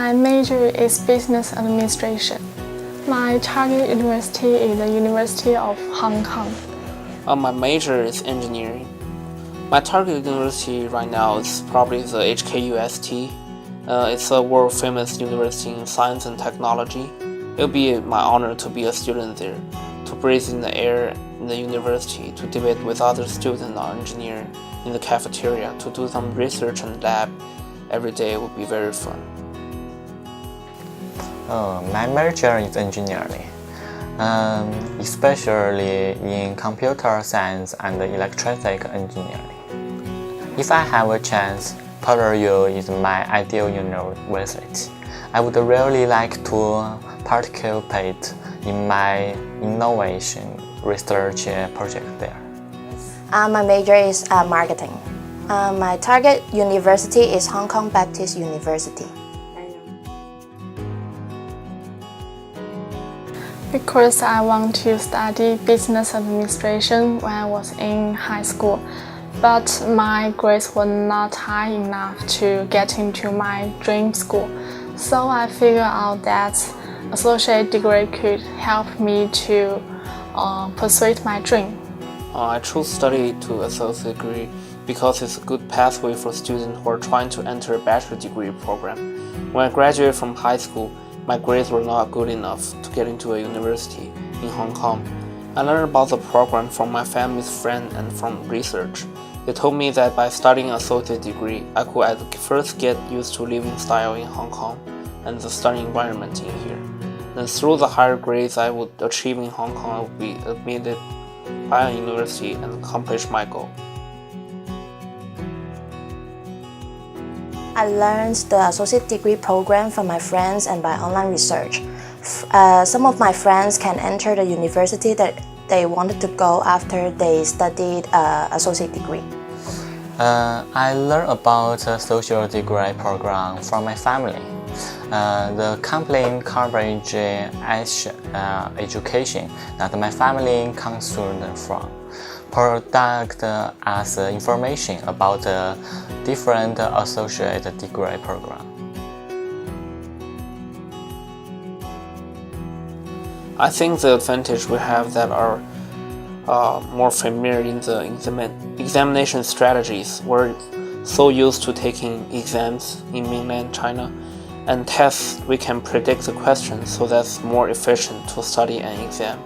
My major is business administration. My target university is the University of Hong Kong. My major is engineering. My target university right now is probably the HKUST. It's a world-famous university in science and technology. It'll be my honor to be a student there, to breathe in the air in the university, to debate with other students on engineering in the cafeteria, to do some research and lab every day would be very fun. My major is engineering, especially in computer science and electronic engineering. If I have a chance, Purdue is my ideal university. I would really like to participate in my innovation research project there. My major is marketing. My target university is Hong Kong Baptist University. Because I want to study business administration when I was in high school, but my grades were not high enough to get into my dream school. So I figured out that associate degree could help me to pursue my dream. I chose study to associate degree because it's a good pathway for students who are trying to enter a bachelor degree program. When I graduated from high school, my grades were not good enough to get into a university in Hong Kong. I learned about the program from my family's friend and from research. They told me that by studying an associate degree, I could at first get used to living style in Hong Kong and the study environment in here. Then through the higher grades I would achieve in Hong Kong, I would be admitted by a university and accomplish my goal. I learned the associate degree program from my friends and by online research. Some of my friends can enter the university that they wanted to go after they studied associate degree. I learned about the social degree program from my family. The complete coverage education that my family comes from product as information about the different associate degree program. I think the advantage we have that are more familiar in the examination strategies. We're so used to taking exams in mainland China and tests we can predict the questions, so that's more efficient to study an exam.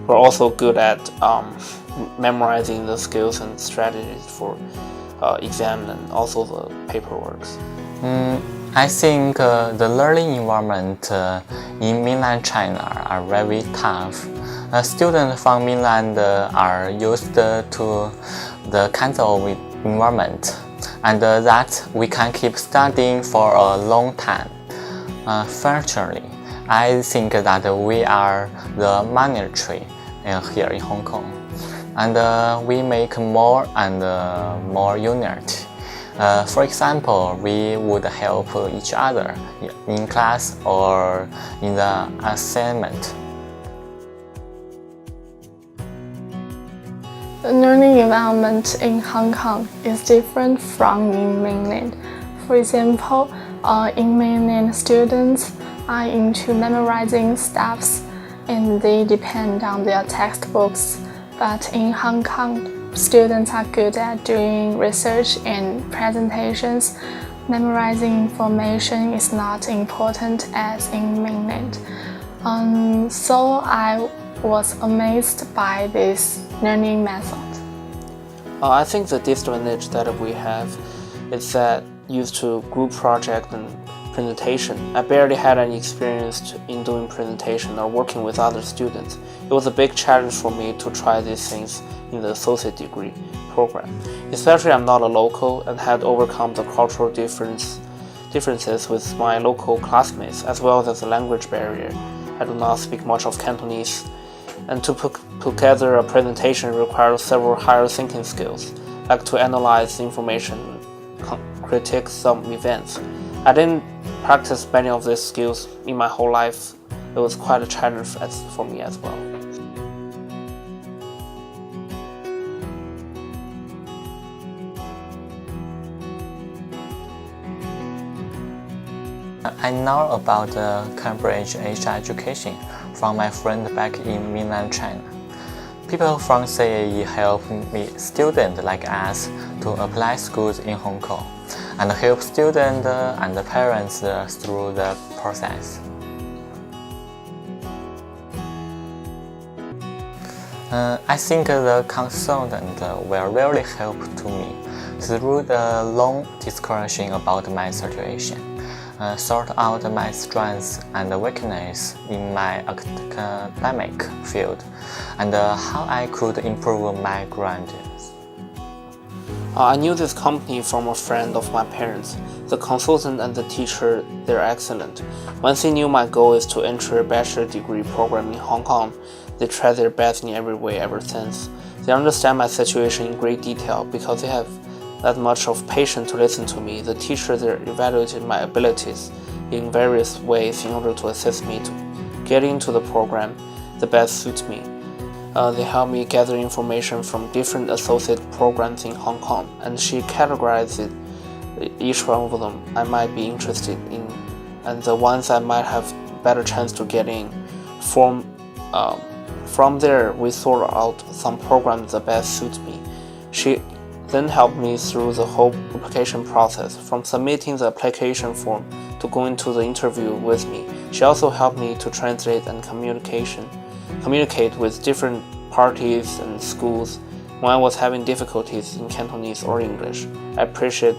We're also good at memorizing the skills and strategies for exam and also the paperwork. I think the learning environment in mainland China are very tough. Students from mainland are used to the kind of environment, and that we can keep studying for a long time. Fortunately, I think that we are the minority here in Hong Kong, and we make more and more unity. For example, we would help each other in class or in the assignment. The learning environment in Hong Kong is different from in mainland. For example, in mainland, students are into memorizing stuffs and they depend on their textbooks. But in Hong Kong, students are good at doing research and presentations. Memorizing information is not important as in mainland. So I was amazed by this learning method. I think the disadvantage that we have is that used to group project and presentation. I barely had any experience in doing presentation or working with other students. It was a big challenge for me to try these things in the associate degree program. Especially I'm not a local and had overcome the cultural differences with my local classmates, as well as the language barrier. I do not speak much of Cantonese, and to put together a presentation requires several higher thinking skills, like to analyze information, critique some events. I didn't practice many of these skills in my whole life. It was quite a challenge for me as well. I know about Cambridge Asia education from my friend back in mainland China. People from CAE help me students like us to apply schools in Hong Kong and help students and parents through the process. I think the consultant will really help to me through the long discussion about my situation, sort out my strengths and weaknesses in my academic field, and how I could improve my grades. I knew this company from a friend of my parents. The consultant and the teacher, they're excellent. Once they knew my goal is to enter a bachelor degree program in Hong Kong, they tried their best in every way ever since. They understand my situation in great detail because they have that much of patience to listen to me. The teacher there evaluated my abilities in various ways in order to assist me to get into the program that best suits me. They helped me gather information from different associate programs in Hong Kong, and she categorized each one of them I might be interested in, and the ones I might have better chance to get in. From there, we sort out some programs that best suits me. She then helped me through the whole application process, from submitting the application form to going to the interview with me. She also helped me to translate and communicate with different parties and schools when I was having difficulties in Cantonese or English. I appreciate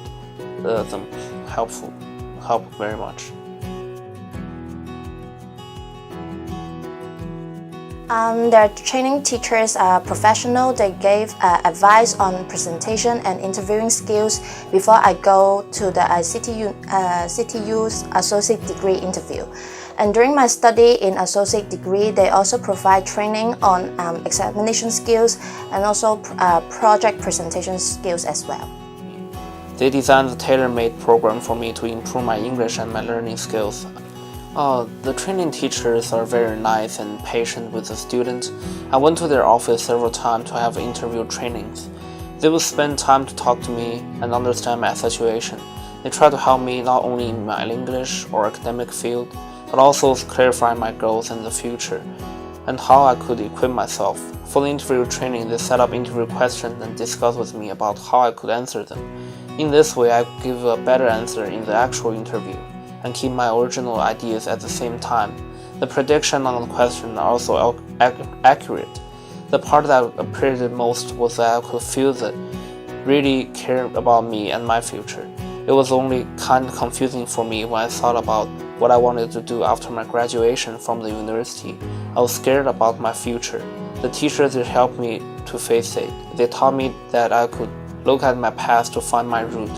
them help very much. Their training teachers are professional. They gave advice on presentation and interviewing skills before I go to the CTU's associate degree interview. And during my study in associate degree, they also provide training on examination skills and also project presentation skills as well. They designed a tailor-made program for me to improve my English and my learning skills. The training teachers are very nice and patient with the students. I went to their office several times to have interview trainings. They would spend time to talk to me and understand my situation. They try to help me not only in my English or academic field, but also clarify my goals in the future and how I could equip myself. For the interview training, they set up interview questions and discuss with me about how I could answer them. In this way, I could give a better answer in the actual interview and keep my original ideas at the same time. The prediction on the question are also accurate. The part that I appreciated most was that I could feel that really cared about me and my future. It was only kind of confusing for me when I thought about what I wanted to do after my graduation from the university. I was scared about my future. The teachers helped me to face it. They taught me that I could look at my past to find my route,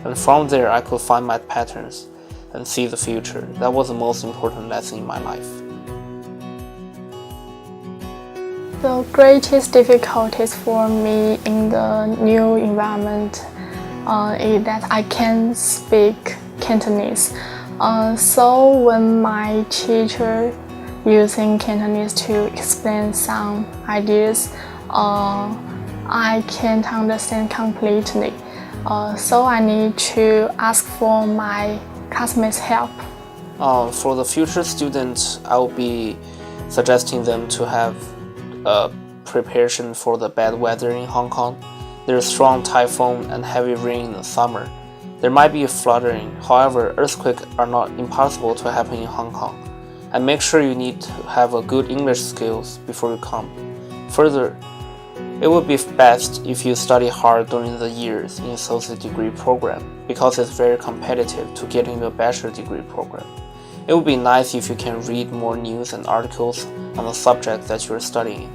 and from there I could find my patterns and see the future. That was the most important lesson in my life. The greatest difficulties for me in the new environment is that I can't speak Cantonese. So when my teacher using Cantonese to explain some ideas, I can't understand completely. So I need to ask for my classmates' help. For the future students, I will be suggesting them to have preparation for the bad weather in Hong Kong. There's strong typhoon and heavy rain in the summer. There might be a flooding. However, earthquakes are not impossible to happen in Hong Kong. And make sure you need to have a good English skills before you come. Further, it would be best if you study hard during the years in associate degree program because it's very competitive to get into a bachelor degree program. It would be nice if you can read more news and articles on the subject that you're studying.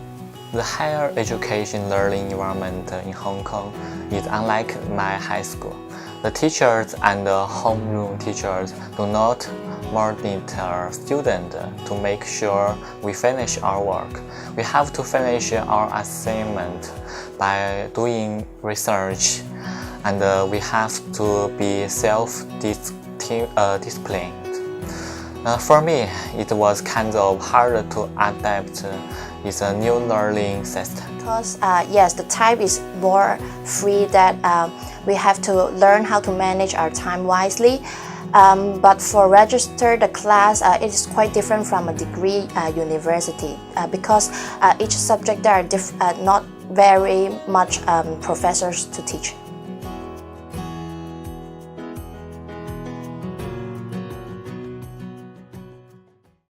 The higher education learning environment in Hong Kong is unlike my high school. The teachers and the homeroom teachers do not monitor students to make sure we finish our work. We have to finish our assignment by doing research, and we have to be self-disciplined. For me, it was kind of harder to adapt with a new learning system. Because yes, the time is more free that we have to learn how to manage our time wisely. But for register the class, it is quite different from a degree university because each subject there are not very much professors to teach.